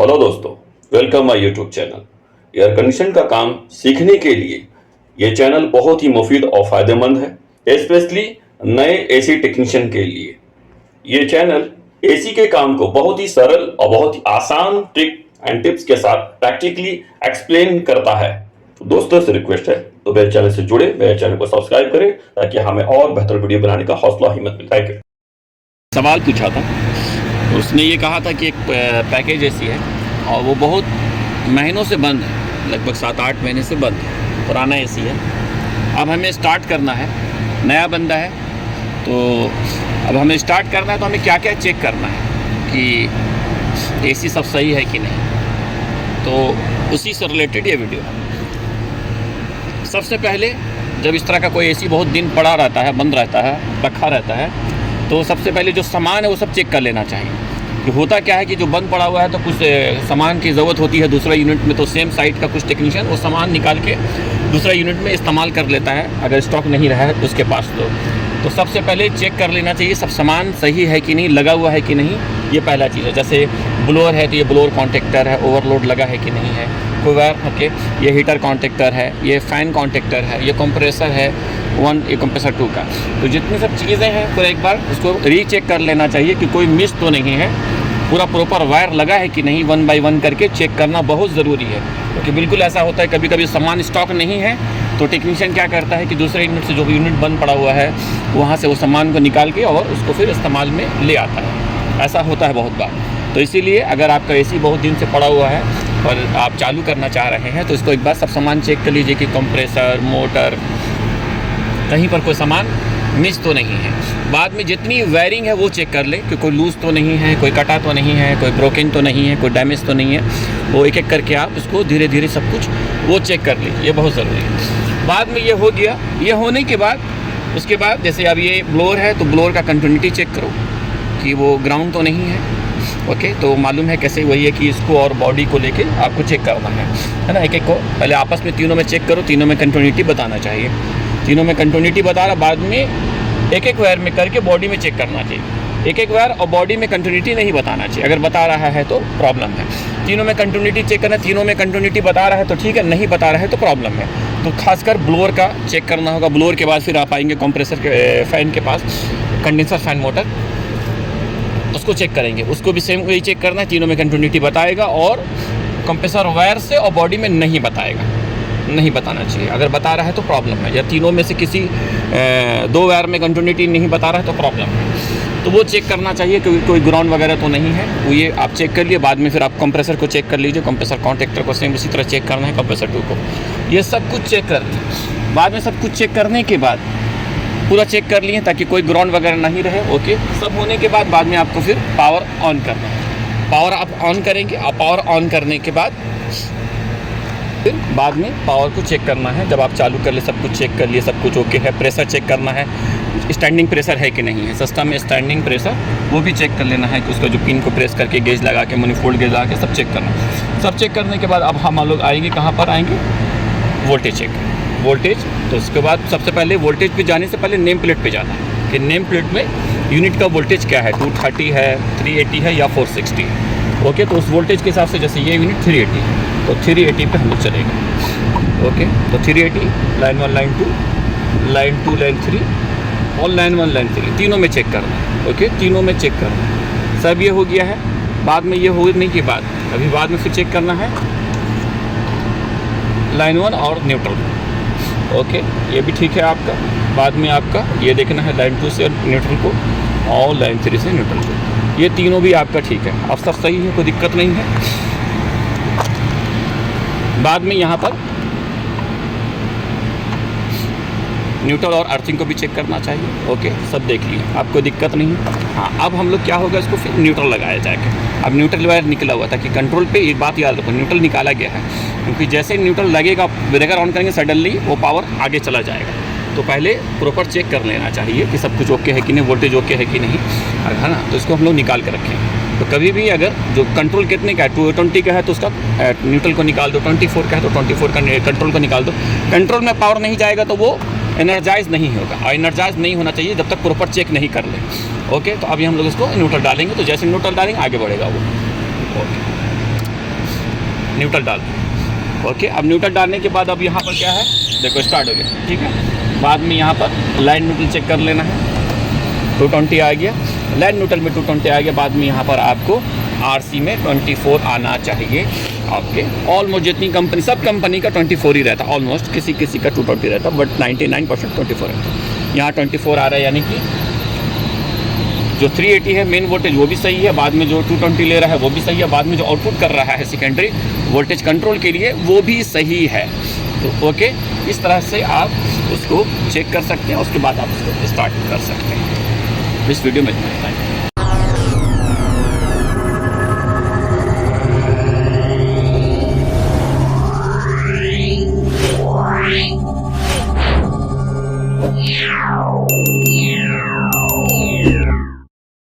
Hello दोस्तों, welcome my YouTube channel. Air condition का काम सीखने के लिए ये चैनल बहुत ही मुफीद और फायदेमंद है, स्पेशली नए एसी टेक्नीशियन के लिए। ये चैनल एसी के काम को बहुत ही सरल और बहुत ही आसान ट्रिक एंड टिप्स के साथ प्रैक्टिकली एक्सप्लेन करता है। तो दोस्तों से रिक्वेस्ट है तो मेरे चैनल से जुड़े, मेरे चैनल को सब्सक्राइब करें ताकि हमें और बेहतर वीडियो बनाने का हौसला हिम्मत मिलता है। सवाल पूछा था, उसने ये कहा था कि एक पैकेज ऐसी है और वो बहुत महीनों से बंद है, लगभग 7-8 महीने से बंद है, पुराना एसी है। अब हमें स्टार्ट करना है, नया बंदा है तो अब हमें स्टार्ट करना है तो हमें क्या क्या चेक करना है कि एसी सब सही है कि नहीं। तो उसी से रिलेटेड ये वीडियो है। सबसे पहले जब इस तरह का कोई एसी बहुत दिन पड़ा रहता है, बंद रहता है, रखा रहता है, तो सबसे पहले जो सामान है वो सब चेक कर लेना चाहिए। कि होता क्या है कि जो बंद पड़ा हुआ है तो कुछ सामान की ज़रूरत होती है दूसरा यूनिट में, तो सेम साइट का कुछ टेक्नीशियन वो सामान निकाल के दूसरा यूनिट में इस्तेमाल कर लेता है अगर स्टॉक नहीं रहा है उसके पास। तो सबसे पहले चेक कर लेना चाहिए सब सामान सही है कि नहीं, लगा हुआ है कि नहीं, ये पहला चीज़ है। जैसे ब्लोअर है तो ये ब्लोअर कॉन्टेक्टर है, ओवरलोड लगा है कि नहीं है, कोई वायर ओके, ये हीटर कॉन्टेक्टर है, ये फ़ैन कॉन्टेक्टर है, ये कंप्रेसर है 1, ये कंप्रेसर 2 का। तो जितनी सब चीज़ें हैं फिर एक बार उसको रीचेक कर लेना चाहिए कि कोई मिस तो नहीं है, पूरा प्रॉपर वायर लगा है कि नहीं, 1 बाय 1 करके चेक करना बहुत ज़रूरी है। क्योंकि बिल्कुल ऐसा होता है कभी कभी सामान स्टॉक नहीं है तो टेक्नीशियन क्या करता है कि दूसरे यूनिट से जो भी यूनिट बंद पड़ा हुआ है वहाँ से वो सामान को निकाल के और उसको फिर इस्तेमाल में ले आता है। ऐसा होता है बहुत बार। तो इसीलिए अगर आपका एसी बहुत दिन से पड़ा हुआ है और आप चालू करना चाह रहे हैं तो इसको एक बार सब सामान चेक कर लीजिए कि कंप्रेसर, मोटर, कहीं पर कोई सामान मिस तो नहीं है। बाद में जितनी वायरिंग है वो चेक कर ले कि कोई लूज़ तो नहीं है, कोई कटा तो नहीं है, कोई ब्रोकन तो नहीं है, कोई डैमेज तो नहीं है। वो एक एक करके आप उसको धीरे धीरे सब कुछ वो चेक कर लीजिए, ये बहुत ज़रूरी है। बाद में ये हो गया, ये होने के बाद उसके बाद जैसे अब ये ब्लोअर है तो ब्लोअर का कंटिन्यूटी चेक करो कि वो ग्राउंड तो नहीं है। ओके, तो मालूम है कैसे, वही है कि इसको और बॉडी को लेके आपको चेक करना है ना। एक एक को पहले आपस में तीनों में चेक करो, तीनों में कंटिन्यूटी बताना चाहिए। तीनों में कंटिन्यूटी बता रहा, बाद में एक एक वायर में करके बॉडी में चेक करना चाहिए। एक एक वायर और बॉडी में कंटिन्यूटी नहीं बताना चाहिए, अगर बता रहा है तो प्रॉब्लम है। तीनों में कंटिन्यूटी चेक करना, तीनों में कंटिन्यूटी बता रहा है तो ठीक है, नहीं बता रहा है तो प्रॉब्लम है। तो खासकर ब्लोअर का चेक करना होगा। ब्लोअर के बाद फिर आप आएंगे कंप्रेसर के फ़ैन के पास, कंडेंसर फ़ैन मोटर, उसको चेक करेंगे। उसको भी सेम वही चेक करना है, तीनों में कंटिन्यूटी बताएगा और कंप्रेसर वायर से और बॉडी में नहीं बताएगा, नहीं बताना चाहिए। अगर बता रहा है तो प्रॉब्लम है, या तीनों में से किसी 2 वायर में कंटिन्यूटी नहीं बता रहा है तो प्रॉब्लम है। तो वो चेक करना चाहिए क्योंकि कोई ग्राउंड वगैरह तो नहीं है, वो ये आप चेक कर लिए। बाद में फिर आप कंप्रेसर को चेक कर लीजिए, कंप्रेसर कॉन्टेक्टर को सेम उसी तरह चेक करना है, कंप्रेसर 2 को। ये सब कुछ चेक कर लिए। बाद में सब कुछ चेक करने के बाद पूरा चेक कर लिए ताकि कोई ग्राउंड वगैरह नहीं रहे। ओके, सब होने के बाद में आपको फिर पावर ऑन करना है। पावर आप ऑन करेंगे, आप पावर ऑन करने के बाद फिर बाद में पावर को चेक करना है। जब आप चालू कर ले, सब कुछ चेक कर लिए, सब कुछ ओके है। प्रेशर चेक करना है, स्टैंडिंग प्रेशर है कि नहीं है। सिस्टम में स्टैंडिंग प्रेशर वो भी चेक कर लेना है कि उसका जो पिन को प्रेस करके गेज लगा के, मैनिफोल्ड गेज लगा के सब चेक करना है। सब चेक करने के बाद अब हम लोग आएंगे कहाँ पर आएंगे, वोल्टेज चेक। वोल्टेज, तो उसके बाद सबसे पहले वोल्टेज पे जाने से पहले नेम प्लेट पे जाना है कि नेम प्लेट में यूनिट का वोल्टेज क्या है, 230 है, 380 है या 460 है। ओके, तो उस वोल्टेज के हिसाब से जैसे ये यूनिट 380 है तो 380 पे हम लोग चलेंगे। ओके, तो 380, लाइन 1, लाइन 2, लाइन 2, लाइन 3 और लाइन 1, लाइन 3 तीनों में चेक करना है। ओके, तीनों में चेक करना है। सब ये हो गया है। बाद में ये होने के बाद अभी बाद में फिर चेक करना है लाइन 1 और न्यूट्रल। ओके, ये भी ठीक है आपका। बाद में आपका ये देखना है लाइन 2 से न्यूट्रल को और लाइन 3 से न्यूट्रल को। ये तीनों भी आपका ठीक है, अब सब सही है, कोई दिक्कत नहीं है। बाद में यहाँ पर न्यूट्रल और अर्थिंग को भी चेक करना चाहिए। ओके, सब देख लिए, आपको दिक्कत नहीं है। हाँ, अब हम लोग क्या होगा, इसको फिर न्यूट्रल लगाया जाएगा। अब न्यूट्रल वायर निकला हुआ था कि कंट्रोल पे एक बात याद रखो, न्यूट्रल निकाला गया है क्योंकि जैसे न्यूट्रल लगेगा, ब्रेकर ऑन करेंगे सडनली वो पावर आगे चला जाएगा। तो पहले प्रॉपर चेक कर लेना चाहिए कि सब कुछ ओके है कि नहीं, वोल्टेज ओके है कि नहीं, है ना। तो इसको हम लोग निकाल कर रखें। तो कभी भी अगर जो कंट्रोल कितने का है, 220 का है तो उसका न्यूट्रल को निकाल दो, 24 का है तो 24 का कंट्रोल को निकाल दो। कंट्रोल में पावर नहीं जाएगा तो वो एनर्जाइज नहीं होगा, और एनर्जाइज नहीं होना चाहिए जब तक प्रॉपर चेक नहीं कर ले। ओके, तो अभी हम लोग इसको न्यूट्रल डालेंगे, तो जैसे न्यूट्रल डालेंगे आगे बढ़ेगा वो। ओके, न्यूट्रल डाल दिया। ओके, अब न्यूट्रल डालने के बाद अब यहाँ पर क्या है, देखो स्टार्ट हो गया, ठीक है। बाद में यहाँ पर लाइन न्यूट्रल चेक कर लेना है, 220 आ गया, लाइन न्यूट्रल में 220 आ गया। बाद में यहाँ पर आपको आरसी में 24 आना चाहिए आपके। ऑलमोस्ट जितनी कंपनी, सब कंपनी का 24 ही रहता, ऑलमोस्ट किसी किसी का 220 रहता, बट 99% 24 रहता। यहाँ 24 आ रहा है, यानी कि जो 380 है मेन वोल्टेज वो भी सही है, बाद में जो 220 ले रहा है वो भी सही है, बाद में जो आउटपुट कर रहा है सेकेंडरी वोल्टेज कंट्रोल के लिए वो भी सही है। तो ओके, इस तरह से आप उसको चेक कर सकते हैं, उसके बाद आप उसको स्टार्ट कर सकते हैं। इस वीडियो में इतना ही।